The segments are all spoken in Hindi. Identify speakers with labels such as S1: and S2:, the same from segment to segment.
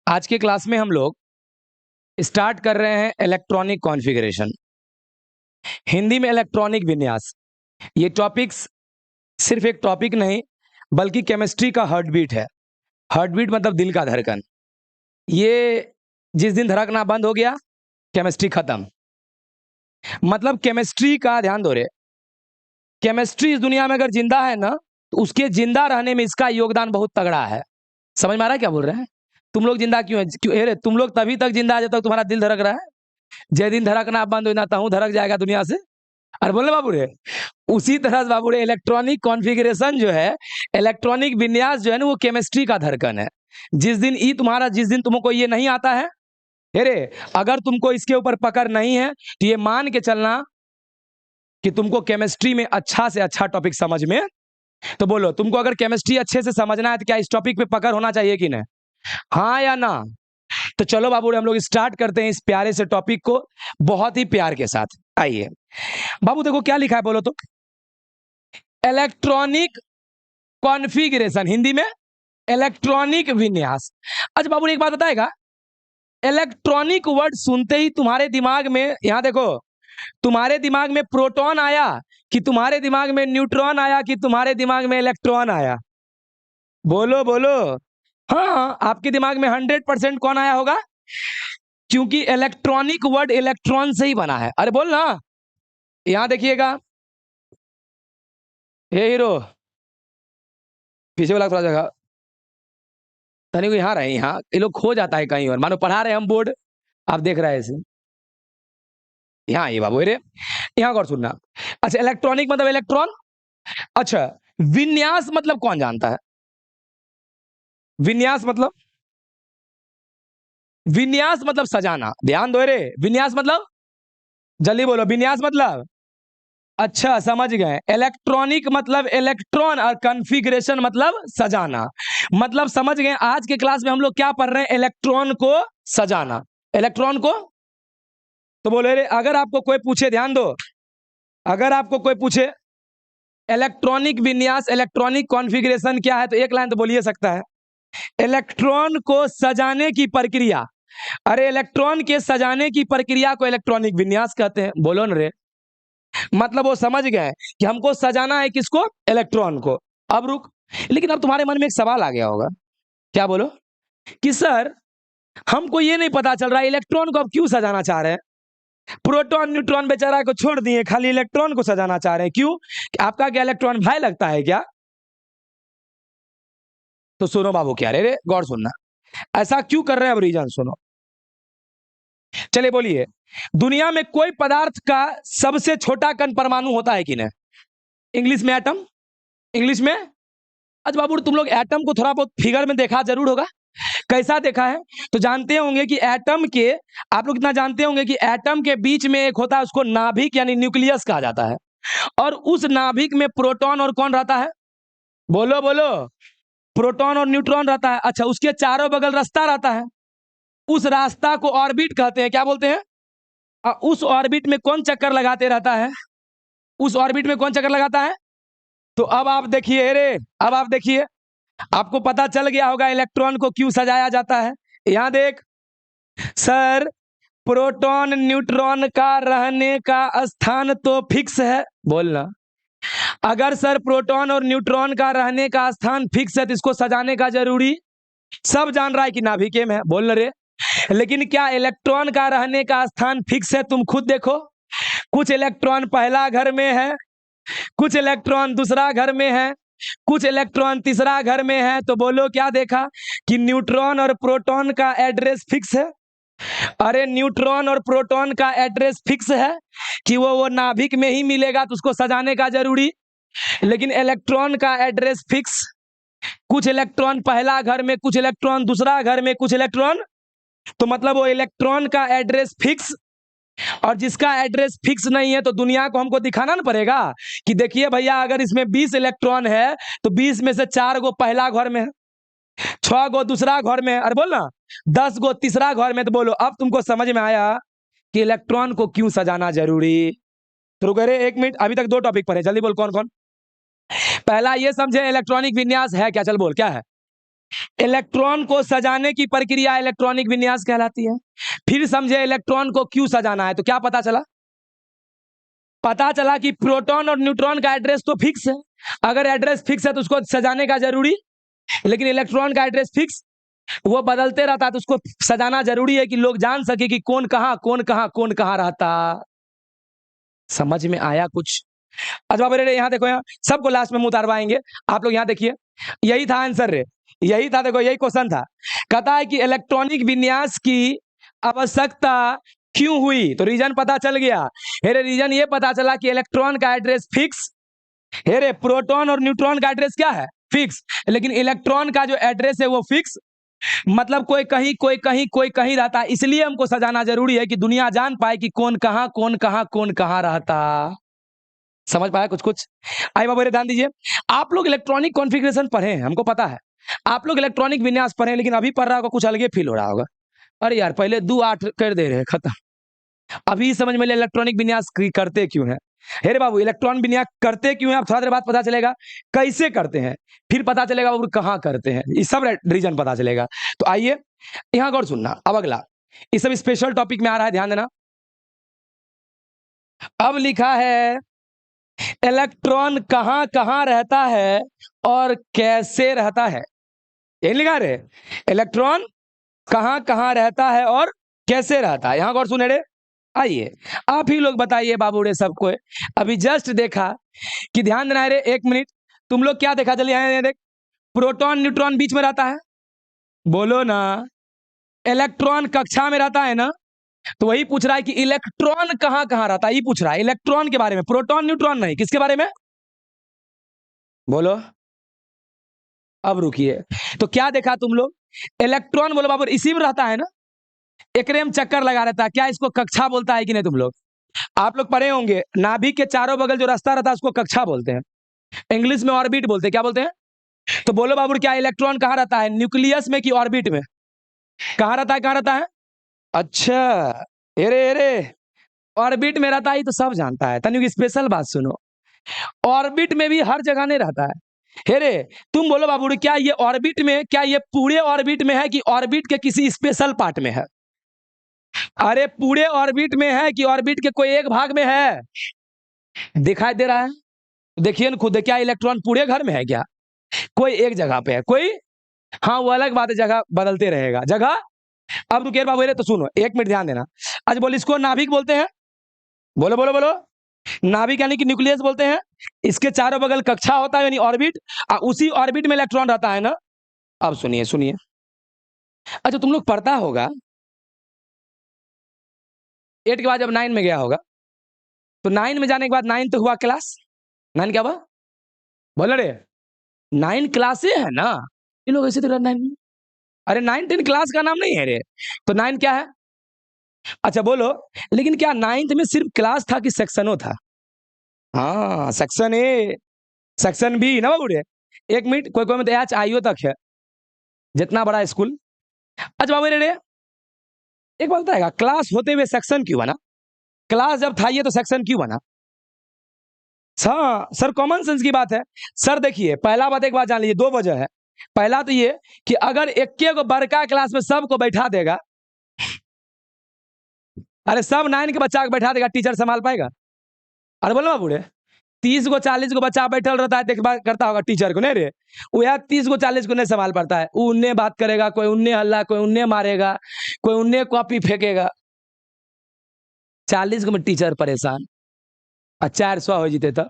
S1: आज के क्लास में हम लोग स्टार्ट कर रहे हैं इलेक्ट्रॉनिक कॉन्फ़िगरेशन, हिंदी में इलेक्ट्रॉनिक विन्यास। ये टॉपिक्स सिर्फ एक टॉपिक नहीं बल्कि केमिस्ट्री का हार्ट बीट है। हार्ट बीट मतलब दिल का धड़कन। ये जिस दिन धड़कना बंद हो गया, केमिस्ट्री खत्म। मतलब केमिस्ट्री का ध्यान दो रे, केमिस्ट्री इस दुनिया में अगर जिंदा है ना, तो उसके जिंदा रहने में इसका योगदान बहुत तगड़ा है। समझ में आ रहा है क्या बोल रहे हैं? तुम लोग जिंदा क्यों है? क्यों अरे तुम लोग तभी तक जिंदा है जब तक तुम्हारा दिल धड़क रहा है। जय दिन धड़कना बंद हो ना, तहु धड़क जाएगा दुनिया से। अरे बोले बाबू रे, उसी तरह से बाबू रे इलेक्ट्रॉनिक कॉन्फ़िगरेशन जो है, इलेक्ट्रॉनिक विन्यास जो है ना, वो केमिस्ट्री का धड़कन है। जिस दिन तुमको ये नहीं आता है, अरे अगर तुमको इसके ऊपर पकड़ नहीं है तो ये मान के चलना कि तुमको केमिस्ट्री में अच्छा से अच्छा टॉपिक समझ में। तो बोलो, तुमको अगर केमिस्ट्री अच्छे से समझना है तो क्या इस टॉपिक पे पकड़ होना चाहिए कि नहीं? हाँ या ना? तो चलो बाबू रे, हम लोग स्टार्ट करते हैं इस प्यारे से टॉपिक को बहुत ही प्यार के साथ। आइए बाबू, देखो क्या लिखा है, बोलो तो। इलेक्ट्रॉनिक कॉन्फ़िगरेशन, हिंदी में इलेक्ट्रॉनिक विन्यास। अच्छा बाबू एक बात बताएगा, इलेक्ट्रॉनिक वर्ड सुनते ही तुम्हारे दिमाग में, यहां देखो, तुम्हारे दिमाग में प्रोटॉन आया कि तुम्हारे दिमाग में न्यूट्रॉन आया कि तुम्हारे दिमाग में इलेक्ट्रॉन आया? बोलो बोलो। हाँ, आपके दिमाग में 100% कौन आया होगा? क्योंकि इलेक्ट्रॉनिक वर्ड इलेक्ट्रॉन से ही बना है। अरे बोल ना, यहां देखिएगा, हे हीरो, पीछे वाला थोड़ा जगह तनी को यहाँ रहे, यहाँ ये लोग खो जाता है कहीं और, मानो पढ़ा रहे हम बोर्ड, आप देख रहे हैं ऐसे। यहाँ ये बाबू रे, यहाँ गौर सुनना। अच्छा, इलेक्ट्रॉनिक मतलब इलेक्ट्रॉन। अच्छा, विन्यास मतलब कौन जानता है? विन्यास मतलब, विन्यास मतलब सजाना। ध्यान दो रे, विन्यास मतलब, जल्दी बोलो, विन्यास मतलब। अच्छा समझ गए, इलेक्ट्रॉनिक मतलब इलेक्ट्रॉन और कॉन्फ़िगरेशन मतलब सजाना। मतलब समझ गए, आज के क्लास में हम लोग क्या पढ़ रहे हैं? इलेक्ट्रॉन को सजाना। इलेक्ट्रॉन को, तो बोले रे, अगर आपको कोई पूछे, ध्यान दो, अगर आपको कोई पूछे इलेक्ट्रॉनिक विन्यास, इलेक्ट्रॉनिक कॉन्फ़िगरेशन क्या है, तो एक लाइन तो बोलिए सकता है, इलेक्ट्रॉन को सजाने की प्रक्रिया। अरे इलेक्ट्रॉन के सजाने की प्रक्रिया को इलेक्ट्रॉनिक विन्यास कहते हैं। बोलो न रे, मतलब वो समझ गए कि हमको सजाना है किसको? इलेक्ट्रॉन को। अब रुक, लेकिन अब तुम्हारे मन में एक सवाल आ गया होगा, क्या बोलो? कि सर हमको ये नहीं पता चल रहा इलेक्ट्रॉन को अब क्यों सजाना चाह रहे हैं? प्रोटॉन न्यूट्रॉन बेचारा को छोड़ दिए, खाली इलेक्ट्रॉन को सजाना चाह रहे हैं, क्यों? आपका क्या इलेक्ट्रॉन भाई लगता है क्या? तो सुनो बाबू, क्या रे, गौर सुनना, ऐसा क्यों कर रहे हैं, अब रीजन सुनो। चलिए बोलिए, दुनिया में कोई पदार्थ का सबसे छोटा कण परमाणु होता है कि नहीं? इंग्लिश में एटम, इंग्लिश में। अच्छा बाबू, तुम लोग एटम को थोड़ा बहुत फिगर में देखा जरूर होगा। कैसा देखा है? तो जानते होंगे कि एटम के, आप लोग इतना जानते होंगे कि एटम के बीच में एक होता है, उसको नाभिक यानी न्यूक्लियस कहा जाता है। और उस नाभिक में प्रोटॉन और कौन रहता है? बोलो बोलो। प्रोटॉन और न्यूट्रॉन रहता है। अच्छा, उसके चारों बगल रास्ता रहता है, उस रास्ता को ऑर्बिट कहते हैं। क्या बोलते हैं? उस ऑर्बिट में कौन चक्कर लगाते रहता है? उस ऑर्बिट में कौन चक्कर लगाता है? तो अब आप देखिए रे, अब आप देखिए, आपको पता चल गया होगा इलेक्ट्रॉन को क्यों सजाया जाता है। यहां देख सर, प्रोटॉन न्यूट्रॉन का रहने का स्थान तो फिक्स है। बोलना, अगर सर प्रोटॉन और न्यूट्रॉन का रहने का स्थान फिक्स है तो इसको सजाने का जरूरी सब जान रहा है कि नाभिके में है। बोल रे, लेकिन क्या इलेक्ट्रॉन का रहने का स्थान फिक्स है? तुम खुद देखो, कुछ इलेक्ट्रॉन पहला घर में है, कुछ इलेक्ट्रॉन दूसरा घर में है, कुछ इलेक्ट्रॉन तीसरा घर में है। तो बोलो क्या देखा कि न्यूट्रॉन और प्रोटॉन का एड्रेस फिक्स है? अरे न्यूट्रॉन और प्रोटॉन का एड्रेस फिक्स है कि वो नाभिक में ही मिलेगा, तो उसको सजाने का जरूरी। लेकिन इलेक्ट्रॉन का एड्रेस फिक्स, कुछ इलेक्ट्रॉन पहला घर में, कुछ इलेक्ट्रॉन दूसरा घर में, कुछ इलेक्ट्रॉन, तो मतलब वो इलेक्ट्रॉन का एड्रेस फिक्स। और जिसका एड्रेस फिक्स नहीं है तो दुनिया को हमको दिखाना ना पड़ेगा कि देखिए भैया, अगर इसमें 20 इलेक्ट्रॉन है तो 20 में से 4 गो पहला घर में है, 6 गो दूसरा घर में है, अरे बोल ना, 10 गो तीसरा घर में। तो बोलो, अब तुमको समझ में आया कि इलेक्ट्रॉन को क्यों सजाना जरूरी। तो रुको रे, 1 मिनट, अभी तक 2 टॉपिक पढ़े, जल्दी बोल कौन कौन। पहला ये समझे इलेक्ट्रॉनिक विन्यास है क्या? चल बोल, क्या है? इलेक्ट्रॉन को सजाने की प्रक्रिया इलेक्ट्रॉनिक विन्यास कहलाती है। फिर समझे इलेक्ट्रॉन को क्यों सजाना है, तो क्या पता चला? पता चला कि प्रोटॉन और न्यूट्रॉन का एड्रेस तो फिक्स है, अगर एड्रेस फिक्स है तो उसको सजाने का जरूरी, लेकिन इलेक्ट्रॉन का एड्रेस फिक्स, वो बदलते रहता है, तो उसको सजाना जरूरी है कि लोग जान सके कि कौन कहां कौन कहां कौन कहां रहता। समझ में आया कुछ? अच्छा बाबू रे, यहाँ देखो, यहाँ सबको लास्ट में मुंह उतारवाएंगे, आप लोग यहाँ देखिए, यही था आंसर रे, यही था, देखो यही क्वेश्चन था। कहता है कि इलेक्ट्रॉनिक विन्यास की आवश्यकता क्यों हुई, तो रीजन पता चल गया। हेरे रीजन ये पता चला कि इलेक्ट्रॉन का एड्रेस फिक्स, हेरे प्रोटॉन और न्यूट्रॉन का एड्रेस क्या है, फिक्स, लेकिन इलेक्ट्रॉन का जो एड्रेस है वो फिक्स, मतलब कोई कहीं कोई कहीं कोई कहीं रहता है, इसलिए हमको सजाना जरूरी है कि दुनिया जान पाए कि कौन कहां कौन कहां कौन कहां रहता। समझ पाया कुछ कुछ? आइए बाबू ध्यान दीजिए, आप लोग इलेक्ट्रॉनिक कॉन्फ़िगरेशन पढ़े हैं, हमको पता है आप लोग इलेक्ट्रॉनिक विन्यास पढ़े हैं, लेकिन अभी पढ़ रहा होगा कुछ अलग फील हो रहा होगा। अरे यार पहले 2 8 कर दे रहे खत्म, अभी समझ में ले इलेक्ट्रॉनिक विन्यास करते क्यों है। हेरे बाबू इलेक्ट्रॉन विन्यास करते क्यों है, अब थोड़ा देर बाद पता चलेगा, कैसे करते हैं फिर पता चलेगा बाबू कहां करते हैं, ये सब रीजन पता चलेगा। तो आइए यहां गौर सुनना, अब अगला ये सब स्पेशल टॉपिक में आ रहा है, ध्यान देना। अब लिखा है इलेक्ट्रॉन कहां कहां रहता है और कैसे रहता है, यही लिखा रे, इलेक्ट्रॉन कहां कहां रहता है और कैसे रहता है, यहां गौर सुने रे। आइए आप ही लोग बताइए बाबू रे सबको, अभी जस्ट देखा कि ध्यान देना है रे, 1 मिनट, तुम लोग क्या देखा, चलिए यहाँ देख, प्रोटॉन न्यूट्रॉन बीच में रहता है, बोलो ना, इलेक्ट्रॉन कक्षा में रहता है ना, तो वही पूछ रहा है कि इलेक्ट्रॉन कहां कहां रहता है, ये पूछ रहा है इलेक्ट्रॉन के बारे में, प्रोटॉन न्यूट्रॉन नहीं, किसके बारे में बोलो। अब रुकिए, तो क्या देखा तुम लोग, इलेक्ट्रॉन बोलो बाबू इसी में रहता है ना, एकरे में चक्कर लगा रहता है, क्या इसको कक्षा बोलता है कि नहीं, तुम लोग आप लोग पढ़े होंगे, नाभिक के चारों बगल जो रास्ता रहता है उसको कक्षा बोलते हैं, इंग्लिश में ऑर्बिट बोलते हैं, क्या बोलते हैं। तो बोलो बाबू क्या इलेक्ट्रॉन कहां रहता है, न्यूक्लियस में कि ऑर्बिट में, कहां रहता है, कहां रहता है, अच्छा अरे अरे ऑर्बिट में रहता है, तो सब जानता है, तनिक स्पेशल बात सुनो, ऑर्बिट में भी हर जगह नहीं रहता है। हेरे तुम बोलो बाबू क्या ये ऑर्बिट में, क्या ये पूरे ऑर्बिट में है कि ऑर्बिट के किसी स्पेशल पार्ट में है, अरे पूरे ऑर्बिट में है कि ऑर्बिट के कोई एक भाग में है, दिखाई दे रहा है, देखिए ना खुद, क्या इलेक्ट्रॉन पूरे घर में है क्या, कोई एक जगह पे है, कोई, हाँ वो अलग बात है, जगह बदलते रहेगा जगह। अब रुकेर बाबू तो सुनो 1 मिनट ध्यान देना, आज बोल इसको नाभिक बोलते हैं, बोलो बोलो बोलो, नाभिक यानी कि न्यूक्लियस बोलते हैं, इसके चारों बगल कक्षा होता है यानी ऑर्बिट, उसी ऑर्बिट में इलेक्ट्रॉन रहता है ना। अब सुनिए सुनिए, अच्छा तुम लोग पढ़ता होगा 8 के बाद जब 9 में गया होगा, तो 9 में जाने के बाद 9 तो हुआ क्लास, 9 क्या हुआ बोलो रे, 9 क्लासे है ना, ये लोग ऐसे तो 9, अरे 9 10 क्लास का नाम नहीं है रे, तो 9 क्या है, अच्छा बोलो, लेकिन क्या 9th में सिर्फ क्लास था कि सेक्शनों था, हाँ सेक्शन ए सेक्शन बी ना बाबू रे, 1 मिनट, कोई कोई में तो एच आईओ तक है, जितना बड़ा स्कूल। अच्छा बाबू रे एक बात बताएगा, क्लास होते हुए सेक्शन क्यों बना, क्लास जब था ये तो सेक्शन क्यों बना, हाँ सर कॉमन सेंस की बात है। सर देखिए पहला बात एक बात जान लीजिए, 2 वजह है, पहला तो ये कि अगर एक को बड़का क्लास में सबको बैठा देगा, अरे सब 9 के बच्चा को बैठा देगा, टीचर संभाल पाएगा, अरे बोलो बाबू रे 30 को 40 को बच्चा बैठल रहता है, देखभाल करता होगा टीचर को, नहीं रे वह 30 को 40 को नहीं संभाल पाता है, उन्हें बात करेगा, कोई उन्हें हल्ला, कोई उन्हें मारेगा, कोई उन्हें कॉपी फेंकेगा, 40 को में टीचर परेशान, 400 हो जीते तो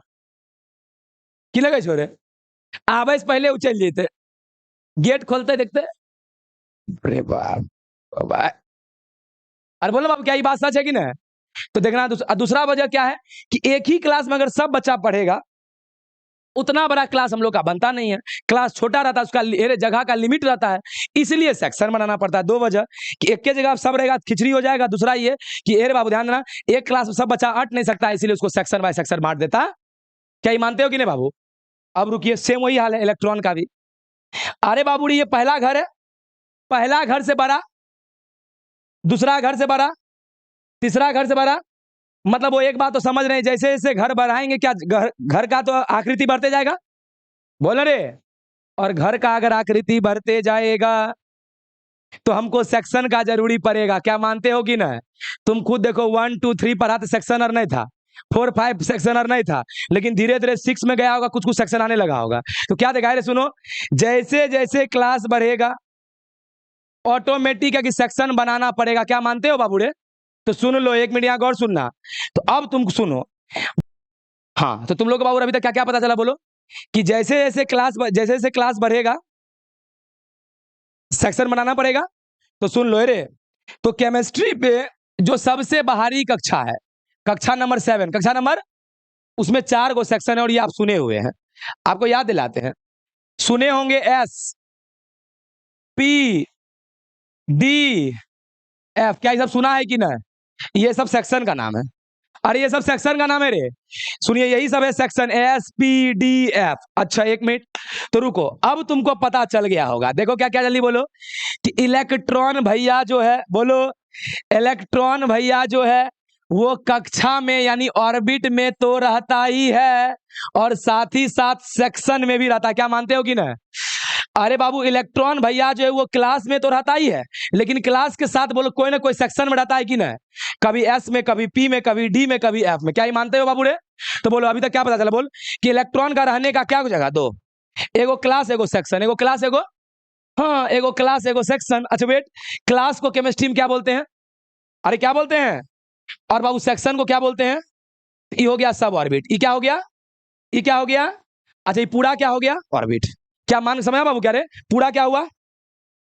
S1: की लगे छोरे, आवे से पहले उछल जीते, गेट खोलते देखते, अरे बाप बाबा, अरे बोलो बाबू क्या ये बात सच है कि नहीं, तो देखना दूसरा वजह क्या है कि एक ही क्लास में अगर सब बच्चा पढ़ेगा, उतना बड़ा क्लास हम लोग का बनता नहीं है, क्लास छोटा रहता है, उसका जगह का लिमिट रहता है, इसलिए सेक्शन बनाना पड़ता है। 2 वजह कि एक के जगह सब रहेगा खिचड़ी हो जाएगा, दूसरा ये कि अरे बाबू ध्यान देना, एक क्लास में सब बच्चा अट नहीं सकता, इसलिए उसको सेक्शन बाय सेक्शन बांट देता, क्या ये मानते हो कि नहीं बाबू। अब रुकिए, सेम वही हाल है इलेक्ट्रॉन का भी, अरे बाबू ये पहला घर है, पहला घर से बड़ा, दूसरा घर से बड़ा, तीसरा घर से बड़ा, मतलब वो एक बात तो समझ रहे हैं, जैसे जैसे घर बढ़ाएंगे क्या घर का तो आकृति बढ़ते जाएगा, बोल रे और घर का अगर आकृति बढ़ते जाएगा तो हमको सेक्शन का जरूरी पड़ेगा। क्या मानते हो कि ना? तुम खुद देखो 1 2 3 पढ़ा तो सेक्शनर नहीं था, 4 5 सेक्शनर नहीं था, लेकिन धीरे धीरे 6 में गया होगा, कुछ कुछ सेक्शन आने लगा होगा। तो क्या देखा है रे? सुनो, जैसे जैसे क्लास बढ़ेगा ऑटोमेटिक है कि सेक्शन बनाना पड़ेगा। क्या मानते हो बाबू रे? तो सुन लो, 1 मिनट यहाँ गौर सुनना। तो अब तुम सुनो, हाँ, तो तुम लोग बाबू अभी तक क्या क्या पता चला बोलो? कि जैसे जैसे क्लास बढ़ेगा सेक्शन बनाना पड़ेगा। तो सुन लो रे, तो केमिस्ट्री पे जो सबसे बाहरी कक्षा है, कक्षा नंबर 7, कक्षा नंबर, उसमें 4 गो सेक्शन है और ये आप सुने हुए हैं। आपको याद दिलाते हैं, सुने होंगे एस पी डी एफ। क्या ये सब सुना है कि ना? ये सब सेक्शन का नाम है। अरे ये सब सेक्शन का नाम है रे। सुनिए, यही सब है section S P D F. अच्छा 1 मिनट, तो रुको, अब तुमको पता चल गया होगा। देखो क्या क्या, जल्दी बोलो। कि इलेक्ट्रॉन भैया जो है, बोलो, इलेक्ट्रॉन भैया जो है वो कक्षा में यानी ऑर्बिट में तो रहता ही है और साथ ही साथ सेक्शन में भी रहता है। क्या मानते हो कि ना? अरे बाबू, इलेक्ट्रॉन भैया जो है वो क्लास में तो रहता ही है, लेकिन क्लास के साथ बोलो कोई ना कोई सेक्शन में रहता है कि ना? कभी एस में, कभी पी में, कभी डी में, कभी एफ में। क्या ही मानते हो बाबू रे? तो बोलो अभी तक क्या पता चला? बोल कि इलेक्ट्रॉन का रहने का क्या जगह? 2, एगो क्लास एगो सेक्शन, एगो क्लास एगो, हाँ, एगो क्लास एगो सेक्शन। अच्छा वेट, क्लास को केमिस्ट्री में क्या बोलते हैं? अरे क्या बोलते हैं? और बाबू सेक्शन को क्या बोलते हैं? ये हो गया सब ऑर्बिट। ये क्या हो गया? ये क्या हो गया? अच्छा ये पूरा क्या हो गया? ऑर्बिट। क्या मान समझा बाबू? क्या रे, पूरा क्या हुआ?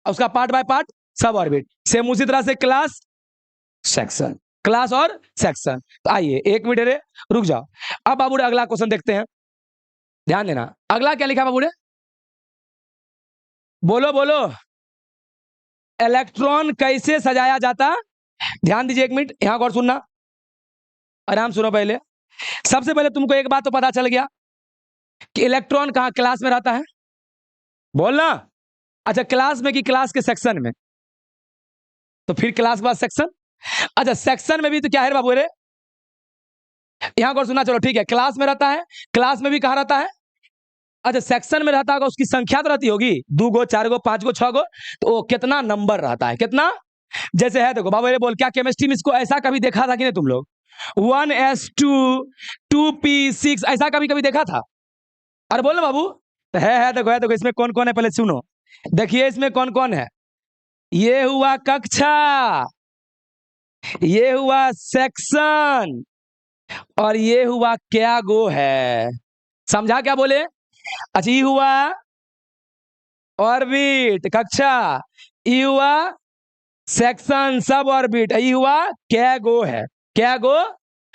S1: उसका पार्ट बाय पार्ट सब ऑर्बिट। सेम उसी तरह से क्लास सेक्शन, क्लास और सेक्शन। तो आइए 1 मिनट रे, रुक जाओ। अब बाबू रे अगला क्वेश्चन देखते हैं, ध्यान देना। अगला क्या लिखा बाबू रे? बोलो बोलो, इलेक्ट्रॉन कैसे सजाया जाता? ध्यान दीजिए 1 मिनट, यहां गौर सुनना, आराम सुनो। पहले, सबसे पहले तुमको एक बात तो पता चल गया कि इलेक्ट्रॉन कहां क्लास में रहता है, बोलना। अच्छा क्लास में कि क्लास के सेक्शन में? तो फिर क्लास के बाद सेक्शन। अच्छा सेक्शन में भी तो क्या है बाबू रे? यहां गौर सुनना। चलो ठीक है, क्लास में रहता है, क्लास में भी कहां रहता है? अच्छा सेक्शन में रहता होगा, उसकी संख्या तो रहती होगी, 2 गो 4 गो 5 गो 6 गो, तो वो कितना नंबर रहता है? कितना? जैसे है, देखो बाबू रे, बोल, क्या केमिस्ट्री में इसको ऐसा कभी देखा था कि नहीं तुम लोग? 1s2 2p6 ऐसा कभी कभी देखा था? अरे बोलो बाबू। तो है, देखो है, देखो इसमें कौन कौन है पहले सुनो। देखिए इसमें कौन कौन है। ये हुआ कक्षा, ये हुआ सेक्शन, और ये हुआ क्या गो है? समझा क्या बोले? अच्छा ये हुआ ऑर्बिट कक्षा, ये हुआ सेक्शन सब ऑर्बिट, ये हुआ क्या गो है? क्या गो?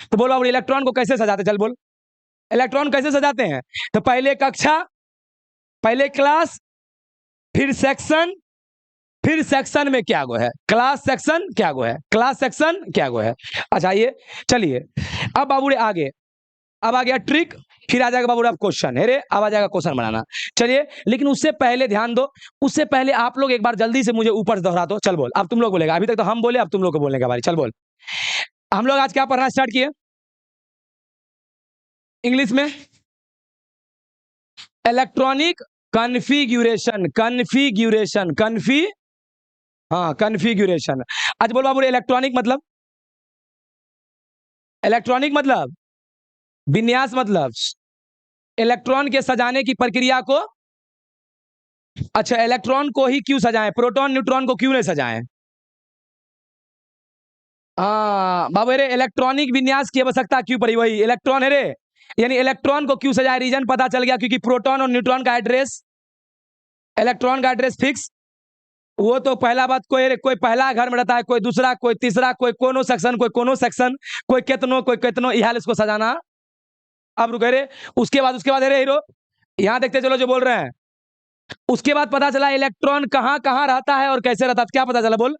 S1: तो बोलो अब इलेक्ट्रॉन को कैसे सजाते? चल बोल, इलेक्ट्रॉन कैसे सजाते हैं? तो पहले कक्षा, पहले क्लास, फिर सेक्शन, फिर सेक्शन में क्या गो है? क्लास सेक्शन क्या गो है? क्लास सेक्शन क्या गो है? अच्छा ये, चलिए अब बाबू रे आगे, अब आ गया ट्रिक, फिर आ जाएगा बाबू रे अब क्वेश्चन। अरे अब आ जाएगा क्वेश्चन बनाना। चलिए लेकिन उससे पहले ध्यान दो, उससे पहले आप लोग एक बार जल्दी से मुझे ऊपर से दोहरा दो। चल बोल, अब तुम लोग बोलेगा, अभी तक तो हम बोले, अब तुम लोग को बोलने का बारी। चल बोल, हम लोग आज क्या पढ़ना स्टार्ट किए इंग्लिश में? इलेक्ट्रॉनिक कन्फिग्यूरेशन, कन्फिग्यूरेशन, हाँ कन्फिग्यूरेशन। आज बोल बाबू इलेक्ट्रॉनिक मतलब, इलेक्ट्रॉनिक मतलब विन्यास, मतलब इलेक्ट्रॉन के सजाने की प्रक्रिया को। अच्छा इलेक्ट्रॉन को ही क्यों सजाएं, प्रोटॉन न्यूट्रॉन को क्यों नहीं सजाएं? हाँ बाबू रे, इलेक्ट्रॉनिक विन्यास की आवश्यकता क्यों पड़ी? वही इलेक्ट्रॉन है रे, यानी इलेक्ट्रॉन को क्यों सजाए? रीजन पता चल गया, क्योंकि प्रोटॉन और न्यूट्रॉन का एड्रेस, इलेक्ट्रॉन का एड्रेस फिक्स। वो तो पहला बात, कोई पहला घर में रहता है, कोई दूसरा, कोई तीसरा, कोई कोनो सेक्शन, कोई कोनो सेक्शन, कोई कितनो इहाल इसको सजाना। अब रुके रे, उसके बाद रे हीरो, यहां देखते चलो जो बोल रहे हैं। उसके बाद पता चला इलेक्ट्रॉन कहां कहां रहता है और कैसे रहता है। क्या पता चला बोल?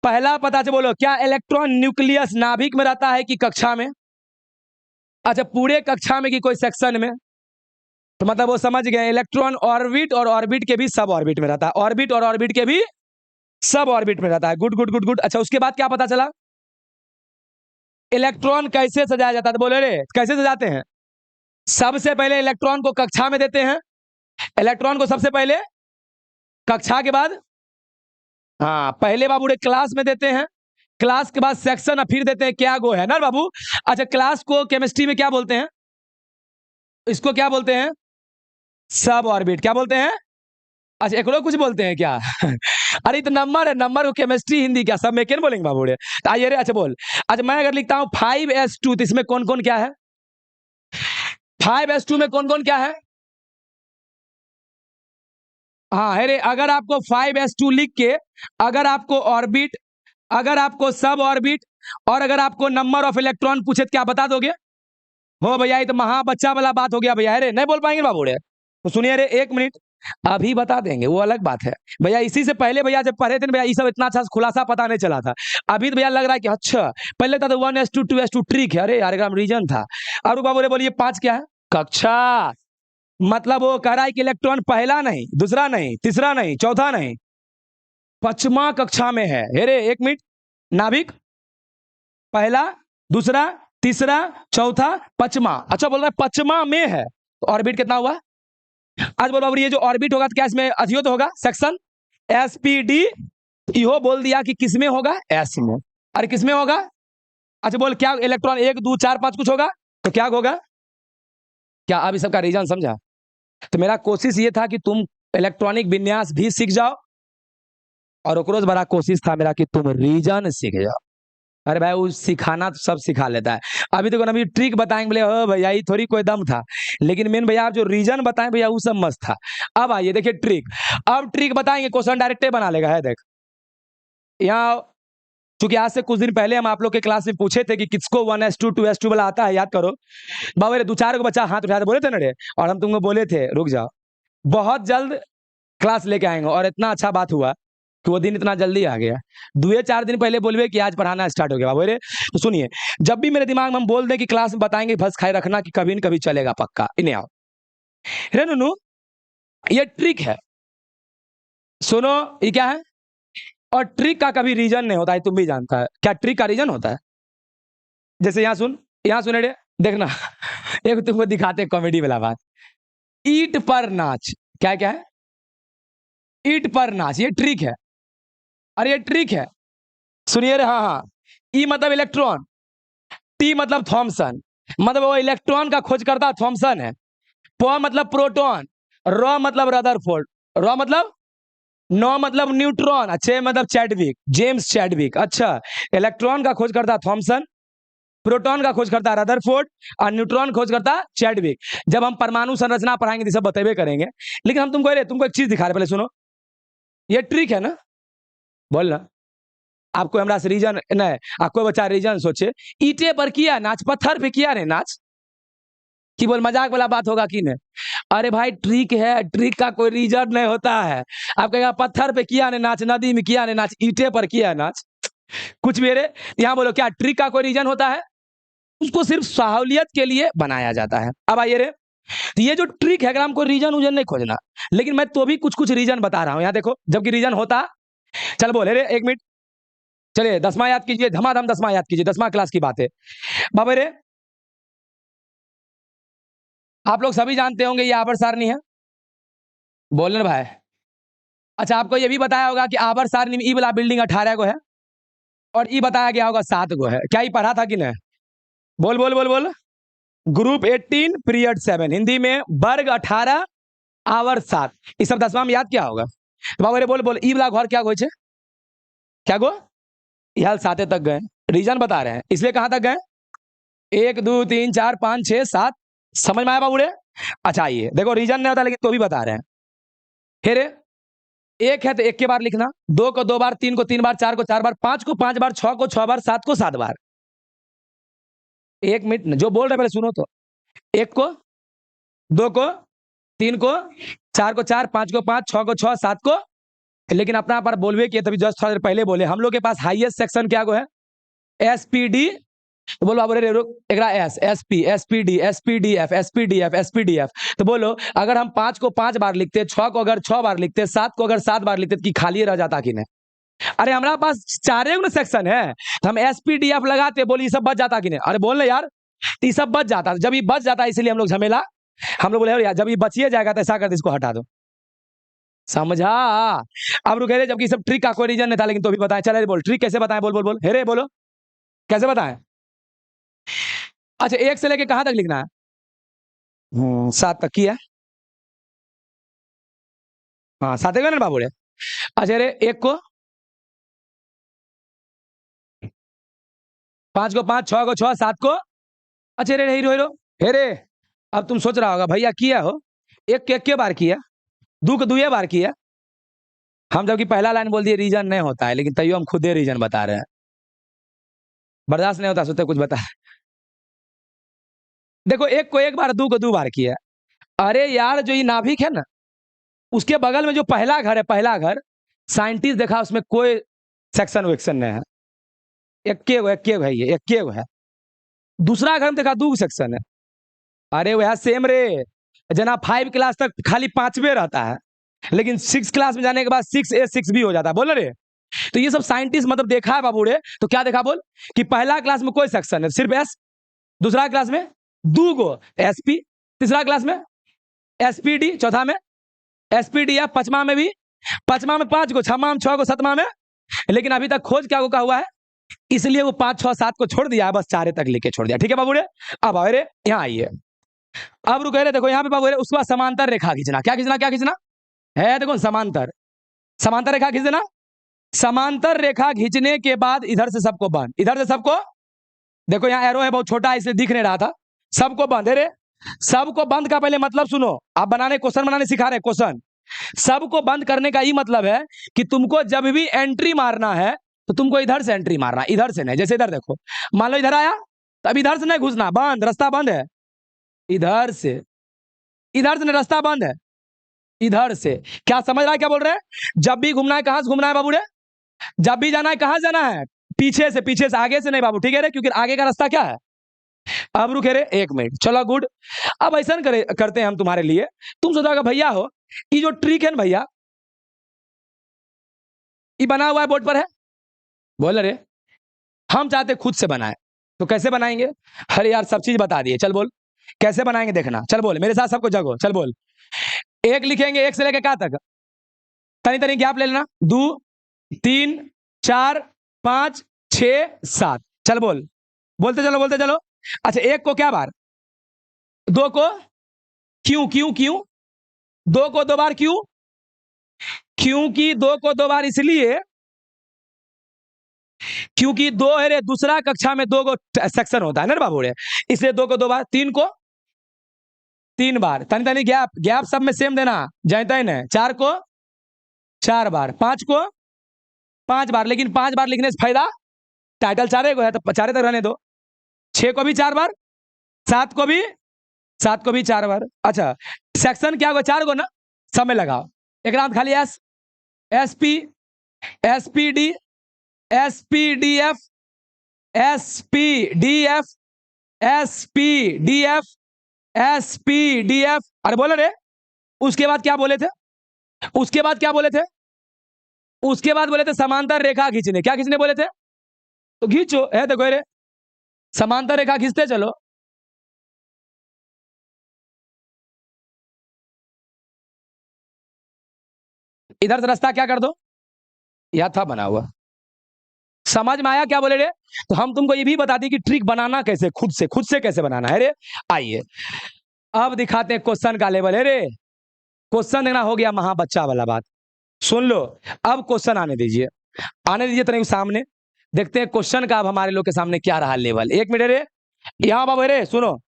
S1: पहला पता चला, बोलो, क्या इलेक्ट्रॉन न्यूक्लियस नाभिक में रहता है कि कक्षा में? अच्छा पूरे कक्षा में कि कोई सेक्शन में? तो मतलब वो समझ गए, इलेक्ट्रॉन ऑर्बिट और ऑर्बिट के भी सब ऑर्बिट में रहता है, ऑर्बिट और ऑर्बिट के भी सब ऑर्बिट में रहता है। Good good good good. अच्छा उसके बाद क्या पता चला? इलेक्ट्रॉन कैसे सजाया जाता है? तो बोले रे कैसे सजाते हैं? सबसे पहले इलेक्ट्रॉन को कक्षा में देते हैं, इलेक्ट्रॉन को सबसे पहले कक्षा के बाद, हाँ पहले बाबू रे क्लास में देते हैं, क्लास के बाद सेक्शन और फिर देते हैं क्या गो है ना बाबू। अच्छा क्लास को केमिस्ट्री में क्या बोलते हैं, इसको क्या बोलते हैं, सब ऑर्बिट, क्या बोलते हैं। अच्छा एक लोग कुछ बोलते हैं क्या अरे तो नंबर है, नंबर को केमिस्ट्री हिंदी क्या सब में क्या बोलेंगे बाबू रे। तो आइए रे, अच्छा बोल, अच्छा मैं अगर लिखता हूं 5s2 तो इसमें कौन कौन क्या है, 5s2 में कौन कौन क्या है, हाँ है रे। अगर आपको 5s2 लिख के अगर आपको ऑर्बिट, अगर आपको सब ऑर्बिट और अगर आपको नंबर ऑफ इलेक्ट्रॉन पूछे तो क्या बता दोगे। हो भैया ये तो महा बच्चा वाला बात हो गया भैया, अरे नहीं बोल पाएंगे बाबू रे। तो सुनिए रे एक मिनट, अभी बता देंगे वो अलग बात है भैया। इसी से पहले भैया जब पढ़े थे ना भैया ये सब इतना अच्छा खुलासा पता नहीं चला था। अभी तो भैया लग रहा है कि अच्छा पहले था तो 1s2 2s2 ट्रिक है, अरे यार रीजन था। और बाबू रे बोलिए 5 क्या है, कक्षा। मतलब वो कह रहा है कि इलेक्ट्रॉन पहला नहीं, दूसरा नहीं, तीसरा नहीं, चौथा नहीं, पांचवा कक्षा में है। हेरे एक मिनट, नाभिक पहला, दूसरा, तीसरा, चौथा, पांचवा। अच्छा बोल रहा है पांचवा में है, तो ऑर्बिट कितना हुआ। आज बोल बाबू ये जो ऑर्बिट होगा तो क्या इसमें अधियो तो होगा सेक्शन, एसपीडी। इहो बोल दिया कि किसमें होगा, एस में। अरे किसमें होगा, अच्छा बोल क्या इलेक्ट्रॉन 1 2 4 5 कुछ होगा, तो क्या होगा। क्या अब इस सबका रीजन समझा। तो मेरा कोशिश ये था कि तुम इलेक्ट्रॉनिक विन्यास भी सीख जाओ, और ओकरोज बड़ा कोशिश था मेरा कि तुम रीजन सीख जाओ। अरे भाई वो सिखाना तो सब सिखा लेता है। अभी तो अभी ट्रिक बताएंगे बोले हो भैया ये थोड़ी कोई दम था, लेकिन मेन भैया आप जो रीजन बताएं भैया वो सब मस्त था। अब आइए देखिए ट्रिक, अब ट्रिक बताएंगे, क्वेश्चन डायरेक्ट बना लेगा है। देख यहाँ चूंकि आज से कुछ दिन पहले हम आप लोग के क्लास में पूछे थे कि किसको 1s2 2s2 वाला आता है, याद करो बाबा रे। 2 4 को बच्चा हाथ उठाते बोले थे ना रे, और हम तुमको बोले थे रुक जाओ बहुत जल्द क्लास लेके आएंगे, और इतना अच्छा बात हुआ कि वो दिन इतना जल्दी आ गया। 2 4 दिन पहले बोलवे कि आज पढ़ाना स्टार्ट हो गया बाबू रे। तो सुनिए जब भी मेरे दिमाग में हम बोल दें कि क्लास में बताएंगे बस खाए रखना कि कभी न कभी चलेगा पक्का, इन्हें आओ रे नुनू। ये ट्रिक है, सुनो ये क्या है। और ट्रिक का कभी रीजन नहीं होता है, तुम भी जानता है क्या ट्रिक का रीजन होता है। जैसे यहाँ सुन, यहाँ सुने रे देखना एक तुमको दिखाते कॉमेडी वाला बात। ईट पर नाच, क्या क्या है, ईट पर नाच, ये ट्रिक है। अरे ये ट्रिक है, सुनिए रे। हाँ हाँ, ई मतलब इलेक्ट्रॉन, टी मतलब थॉमसन, मतलब वो इलेक्ट्रॉन का खोज करता थॉमसन है। प मतलब प्रोटॉन, र मतलब रदरफोर्ड, र मतलब नौ मतलब न्यूट्रॉन, छह मतलब चैडविक, जेम्स चैडविक। अच्छा इलेक्ट्रॉन का खोज करता थॉमसन, प्रोटॉन का खोज करता रदरफोर्ड, और न्यूट्रॉन खोज करता चैडविक। जब हम परमाणु संरचना पढ़ाएंगे तो सब बतेबे करेंगे, लेकिन हम तुमको एक चीज दिखा रहे, पहले सुनो। ये ट्रिक है ना, बोल ना आपको हमरा से रीजन नहीं, आपको बच्चा रीजन सोचे। ईटे पर किया नाच, पत्थर पे किया रे नाच, कि बोल मजाक वाला बात होगा कि नहीं। अरे भाई ट्रिक है, ट्रिक का कोई रीजन नहीं होता है। आप कहेगा पत्थर पे किया ने नाच, नदी में किया ने नाच, ईटे पर किया नाच, कुछ मेरे यहाँ बोलो क्या ट्रिक का कोई रीजन होता है। उसको सिर्फ सहूलियत के लिए बनाया जाता है। अब आइए रे, तो ये जो ट्रिक है अगर हमको रीजन उजन नहीं खोजना, लेकिन मैं तो भी कुछ कुछ रीजन बता रहा हूं। यहाँ देखो जबकि रीजन होता, चल बोले रे एक मिनट, चलिए 10वां याद कीजिए, धमाधम 10वां याद कीजिए, 10वां क्लास की बात है बाबा रे। आप लोग सभी जानते होंगे ये आवर्त सारणी है, बोलने भाई। अच्छा आपको ये भी बताया होगा कि आवर्त सारणी में ई वाला बिल्डिंग 18 को है, और ई बताया गया होगा 7 को है। क्या ये पढ़ा था कि नहीं, बोल बोल बोल बोल। ग्रुप 18 पीरियड 7 हिंदी में वर्ग 18 आवर्त 7, ये सब 10वां में याद क्या होगा। तो बाबा रे बोल बोल ई वाला घर क्या गो, क्या गो यार 7 तक गए, रीजन बता रहे हैं इसलिए कहां तक गए, 1 2 3 4 5 6 7, समझ में आया बाबू रे। अच्छा ये देखो रीजन नहीं होता लेकिन तो भी बता रहे हैं। फिर एक है तो एक के बार लिखना, 2 को 2 बार, 3 को 3 बार, 4 को 4 बार, 5 को 5 बार, 6 को 6 बार, 7 को 7 बार। एक मिनट जो बोल रहे पहले सुनो तो, 1 को, 2 को, 3 को, 4 को 4, 5 को 5, 6 को 6, 7 को, लेकिन अपना पर बोलवे किए तभी जस्ट थोड़ा देर पहले बोले हम लोग के पास हाईएस्ट सेक्शन क्या को है, एसपीडी। तो बोलो आप एकरा S SP SPD SPDF SPDF SPDF. तो बोलो अगर हम 5 को 5 बार लिखते, 6 को अगर 6 बार लिखते, 7 को अगर 7 बार लिखते कि खाली रह जाता कि नहीं। अरे हमारा पास 4 सेक्शन है तो हम एसपीडीएफ लगाते, बोली सब बच जाता कि नहीं। अरे बोल यार ये सब बच जाता, जब ये बच जाता इसलिए हम लोग झमेला हम लोग बोले यार जब ये बचिए जाएगा तो ऐसा कर दो, इसको हटा दो। समझा? अब रुके रे, जबकि सब ट्रिक का कोई रीजन नहीं था, लेकिन तो भी बताएं। चले बोल, ट्रिक कैसे बताएं? बोल बोल बोल, हेरे बोलो, कैसे बताएं? अच्छा, 1 से लेके कहां तक लिखना है? 7 तक किया। हाँ 7 ना बाबू रे। अच्छा रे, 1 को 5 को 5, 6 को 6, 7 को। अच्छा रे, हीरो हीरो हेरे। अब तुम सोच रहा होगा भैया किया हो, 1 के 1 के बार किया, 2 को 2 बार किया। हम जबकि पहला लाइन बोल दिए रीजन नहीं होता है, लेकिन तैयो हम खुद ही रीजन बता रहे हैं। बर्दाश्त नहीं होता, सोचते कुछ बता। देखो 1 को 1 बार, 2 को 2 बार किया। अरे यार, जो ये नाभिक है ना, उसके बगल में जो पहला घर है, पहला घर, साइंटिस्ट देखा उसमें कोई सेक्शन वेक्शन नहीं है। एक के है, ये एक के है। दूसरा घर में देखा 2 सेक्शन है। अरे वह सेम रे, जना 5 क्लास तक खाली 5वें रहता है, लेकिन 6 क्लास में जाने के बाद 6A 6B हो जाता है। बोल रे, तो ये सब साइंटिस्ट मतलब देखा है बाबू रे। तो क्या देखा बोल, कि पहला क्लास में कोई सेक्शन है, सिर्फ एस। दूसरा क्लास में 2 गो एसपी। तीसरा क्लास में एसपीडी। चौथा में एसपीडी है। पांचवा में भी, पांचवा में 5 गो, छठवां में 6 गो, सातवां में। लेकिन अभी तक खोज क्या को कहा हुआ है, इसलिए वो 5, 6, 7 को छोड़ दिया, बस 4 तक लेके छोड़ दिया। ठीक है बाबू रे, अब आए रे यहाँ आइए। अब रुके रे, देखो यहाँ पे बाबू रे, उसके बाद समांतर रेखा खींचना। क्या खींचना, क्या खींचना है? देखो समांतर, समांतर रेखा खींच देना। समांतर रेखा खींचने के बाद इधर से सबको बंद, इधर से सबको। देखो यहाँ एरो है, बहुत छोटा, इसलिए दिख नहीं रहा था। सबको बंद है रे। सबको बंद का पहले मतलब सुनो, आप बनाने क्वेश्चन बनाने सिखा रहे क्वेश्चन। सबको बंद करने का ये मतलब है कि तुमको जब भी एंट्री मारना है तो तुमको इधर से एंट्री मारना, इधर से नहीं। जैसे इधर देखो, मान लो इधर आया, तो अब इधर से नहीं घुसना, बंद, रास्ता बंद है। इधर से, इधर से नहीं, रास्ता बंद है। इधर से, क्या समझ रहा है क्या बोल रहे हैं? जब भी घूमना है, कहां से घूमना है बाबू रे? जब भी जाना है कहां जाना है? पीछे से, पीछे से, आगे से नहीं बाबू, ठीक है रे, क्योंकि आगे का रास्ता क्या है? अब रुके रे 1 मिनट, चलो गुड। अब ऐसा करते हैं हम तुम्हारे लिए। तुम सोचोगे भैया हो, ये जो ट्रिक है ना भैया, ये बना हुआ है बोर्ड पर है। बोल रे, हम चाहते खुद से बनाए, तो कैसे बनाएंगे? अरे यार, सब चीज बता दिए, चल बोल कैसे बनाएंगे, देखना। चल बोल मेरे साथ, सबको जगो, चल बोल। 1 लिखेंगे, 1 से लेके क्या तक? तनी तनी गैप ले लेना। 2, 3, 4, 5, 6, 7। चल बोल, बोलते चलो, बोलते चलो। अच्छा, 1 को क्या बार? 2 को क्यों, क्यों क्यों? 2 को 2 बार क्यों? क्योंकि 2 को 2 बार इसलिए, क्योंकि 2 है रे, दूसरा कक्षा में 2 को सेक्शन होता है ना बाबू रे, इसलिए 2 को 2 बार। 3 को 3 बार, तनी तनी गैप, गैप सब में सेम देना, जानता है ना। 4 को 4 बार, 5 को 5 बार, लेकिन 5 बार लिखने से फायदा, टाइटल 4 को है तो 4 तक रहने दो। 6 को भी 4 बार, 7 को भी, 7 को भी 4 बार। अच्छा, सेक्शन क्या होगा? 4 को ना, सब में लगाओ। एक रात खाली S, SP, SPD, SPDF, SPDF, SPDF, SPDF. अरे बोलो रे, उसके बाद क्या बोले थे? उसके बाद क्या बोले थे? उसके बाद बोले थे समांतर रेखा खींचने। क्या खींचने बोले थे? तो खींचो, है देखो रे, समांतर रेखा खींचते चलो। इधर से रास्ता क्या कर दो, यह था बना हुआ। समझ में आया क्या बोले रे? तो हम तुमको ये भी बता दी कि ट्रिक बनाना कैसे, खुद से, खुद से कैसे बनाना है रे। आइए अब दिखाते हैं क्वेश्चन का लेवल है रे। क्वेश्चन देना हो गया महा बच्चा वाला बात, सुन लो। अब क्वेश्चन आने दीजिए, आने दीजिए तनिक सामने, देखते हैं क्वेश्चन का अब हमारे लोग के सामने क्या रहा लेवल। 1 मिनट रे, यहां बाबू रे सुनो,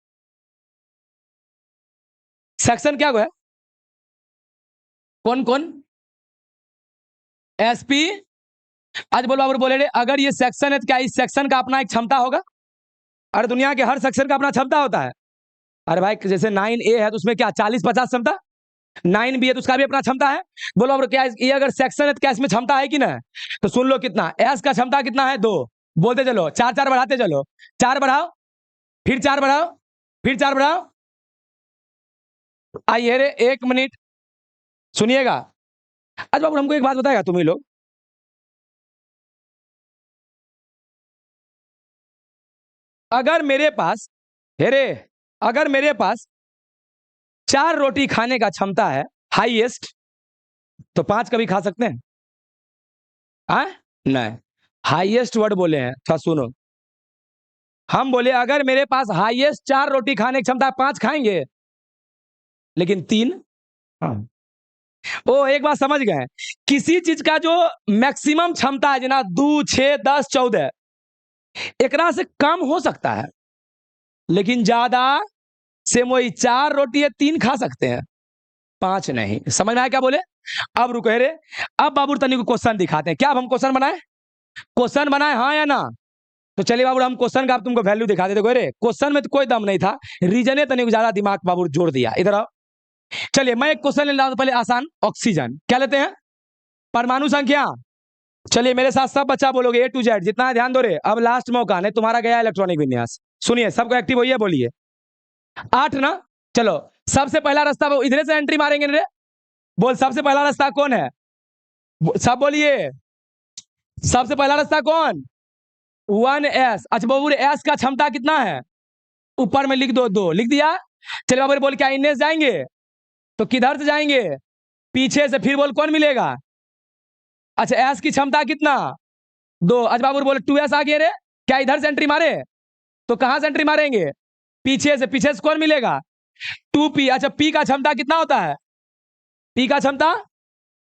S1: सेक्शन क्या है? कौन कौन? एसपी। आज बोलो बाबू, बोले रे, अगर ये सेक्शन है तो क्या इस सेक्शन का अपना एक क्षमता होगा? अरे दुनिया के हर सेक्शन का अपना क्षमता होता है। अरे भाई, जैसे 9A है तो उसमें क्या 40-50 क्षमता, 9B है तो उसका भी अपना क्षमता है। बोलो अब क्या ये अगर सेक्शन है तो क्या इसमें क्षमता है कि ना? तो सुन लो, कितना एस का क्षमता कितना है? 2। बोलते चलो, 4 4 बढ़ाते चलो। 4 बढ़ाओ, फिर 4 बढ़ाओ, फिर 4 बढ़ाओ। आइए रे, 1 मिनट सुनिएगा। अच्छा बाबू, हमको एक बात बताएगा तुम ही लोग, अगर मेरे पास, हेरे, अगर मेरे पास 4 रोटी खाने का क्षमता है हाईएस्ट, तो 5 कभी खा सकते हैं? नहीं, हाईएस्ट वर्ड बोले हैं, थोड़ा सुनो। हम बोले अगर मेरे पास हाईएस्ट 4 रोटी खाने की क्षमता है, 5 खाएंगे, लेकिन 3। ओ एक बात समझ गए, किसी चीज का जो मैक्सिमम क्षमता है जना 2, 6, 10, 14 एकरा से कम हो सकता है, लेकिन ज्यादा से वही 4 रोटी है 3 खा सकते हैं, 5 नहीं। समझ में आया क्या बोले? अब रुको रे, अब बाबू तनी को क्वेश्चन दिखाते हैं। क्या अब हम क्वेश्चन बनाए? क्वेश्चन बनाए हाँ या ना? तो चलिए बाबू हम क्वेश्चन का तुमको वैल्यू दिखा देते। देखो रे क्वेश्चन में तो कोई दम नहीं था, रीजन तनी ज्यादा दिमाग बाबू जोड़ दिया। इधर आओ, चलिए मैं एक क्वेश्चन ले रहा हूं, पहले आसान। ऑक्सीजन क्या लेते हैं? परमाणु संख्या। चलिए मेरे साथ सब बच्चा बोलोगे A to Z, जितना है ध्यान दो रे। अब लास्ट मौका नहीं, तुम्हारा गया इलेक्ट्रॉनिक विन्यास। सुनिए सबको एक्टिव होइए, बोलिए 8 ना। चलो सबसे पहला रास्ता इधर से एंट्री मारेंगे रे। बोल सबसे पहला रास्ता कौन है? सब बोलिए सबसे पहला रास्ता कौन? 1s। अच्छा बाबू एस का क्षमता कितना है? ऊपर में लिख दो 2, लिख दिया। चलिए बाबू बोल क्या इनने से जाएंगे? तो किधर से जाएंगे? पीछे से। फिर बोल कौन मिलेगा? अच्छा एस की क्षमता कितना? 2। अच्छा बाबू बोले 2s आ गया रे, क्या इधर से एंट्री मारे? तो कहां से एंट्री मारेंगे? पीछे से। पीछे से कौन मिलेगा? 2p। अच्छा पी का क्षमता कितना होता है? पी का क्षमता,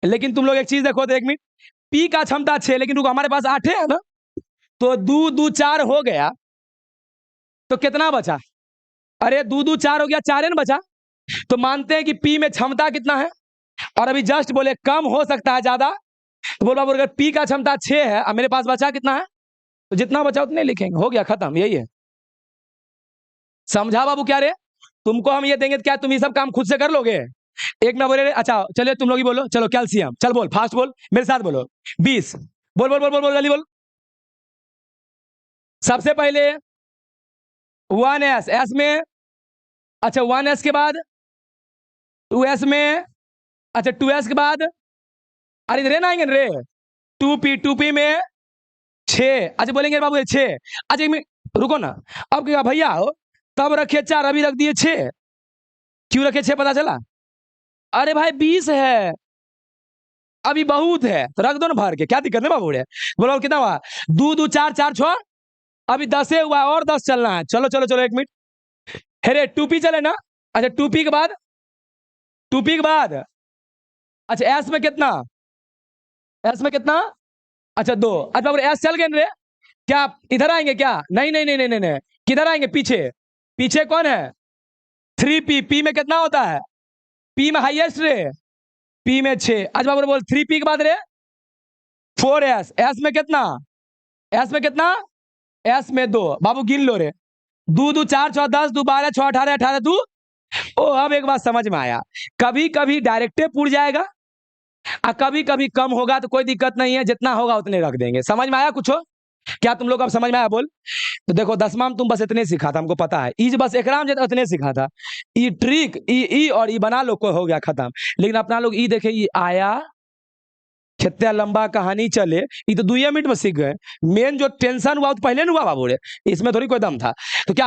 S1: लेकिन तुम लोग एक चीज देखो तो 1 मिनट, पी का क्षमता 6, लेकिन रुको हमारे पास 8 है ना, तो 2 2 4 हो गया, तो कितना बचा? अरे 2 2 4 हो गया, 4 ना बचा। तो मानते हैं कि पी में क्षमता कितना है, और अभी जस्ट बोले कम हो सकता है ज्यादा, तो बोल बाबू अगर पी का क्षमता 6 है और मेरे पास बचा कितना है, तो जितना बचा उतने लिखेंगे, हो गया खत्म, यही है। समझा बाबू क्या रे? तुमको हम ये देंगे तो क्या तुम ये सब काम खुद से कर लोगे? एक ना बोले अच्छा चलिए तुम लोग ही बोलो। चलो कैल्शियम, चल बोल फास्ट बोल, मेरे साथ बोलो 20। बोल बोल बोल बोल बोल जल्दी बोल। सबसे पहले 1s, एस में। अच्छा 1s के बाद 2s में। अच्छा 2s के बाद, अरे इधर ना आएंगे रे, 2p में 6। अच्छा बोलेंगे बाबू 6। अच्छा रुको ना, अब क्या भैया हो, तब रखे 4 अभी रख दिए 6, क्यों रखे 6 पता चला? अरे भाई 20 है, अभी बहुत है तो रख दो ना भर के, क्या दिक्कत है बाबू रे? बोलो कितना हुआ? 2 2 4 4 6, अभी 10 हुआ, और 10 चलना है। चलो चलो चलो 1 मिनट, हेरे 2p चले ना। अच्छा 2p के बाद, 2p के बाद अच्छा एस में कितना? एस में कितना? अच्छा 2। अच्छा बाबू एस चल गए रे, क्या इधर आएंगे क्या? नहीं नहीं नहीं नहीं नहीं, किधर आएंगे? पीछे। पीछे कौन है? 3p। पी में कितना होता है? पी में हाईएस्ट रे, पी में 6। अच्छा बाबू बोल 3p के बाद रे 4s। एस में कितना? एस में कितना? एस में 2। बाबू गिन लो रे, 2 2 4 6 10 2 12 6 18 18 2। ओ अब एक बात समझ में आया, कभी कभी डायरेक्टे पूछ जाएगा और कभी कभी कम होगा, तो कोई दिक्कत नहीं है, जितना होगा उतने रख देंगे। समझ में आया कुछ हो? क्या तुम लोग अब समझ में आया? बोल। तो देखो 10वां में तुम बस इतने सीखा था, हमको पता है। ई बस एकराम जब इतने सीखा था, ई ट्रिक ई और ई बना लो, को हो गया खत्म। लेकिन अपना लोग ई देखे, ई आया कितना लंबा कहानी चले, ये तो 2 मिनट में सीख गए। मेन जो टेंशन हुआ तो पहले नहीं हुआ बाबू रे, इसमें थोड़ी कोई दम था। तो क्या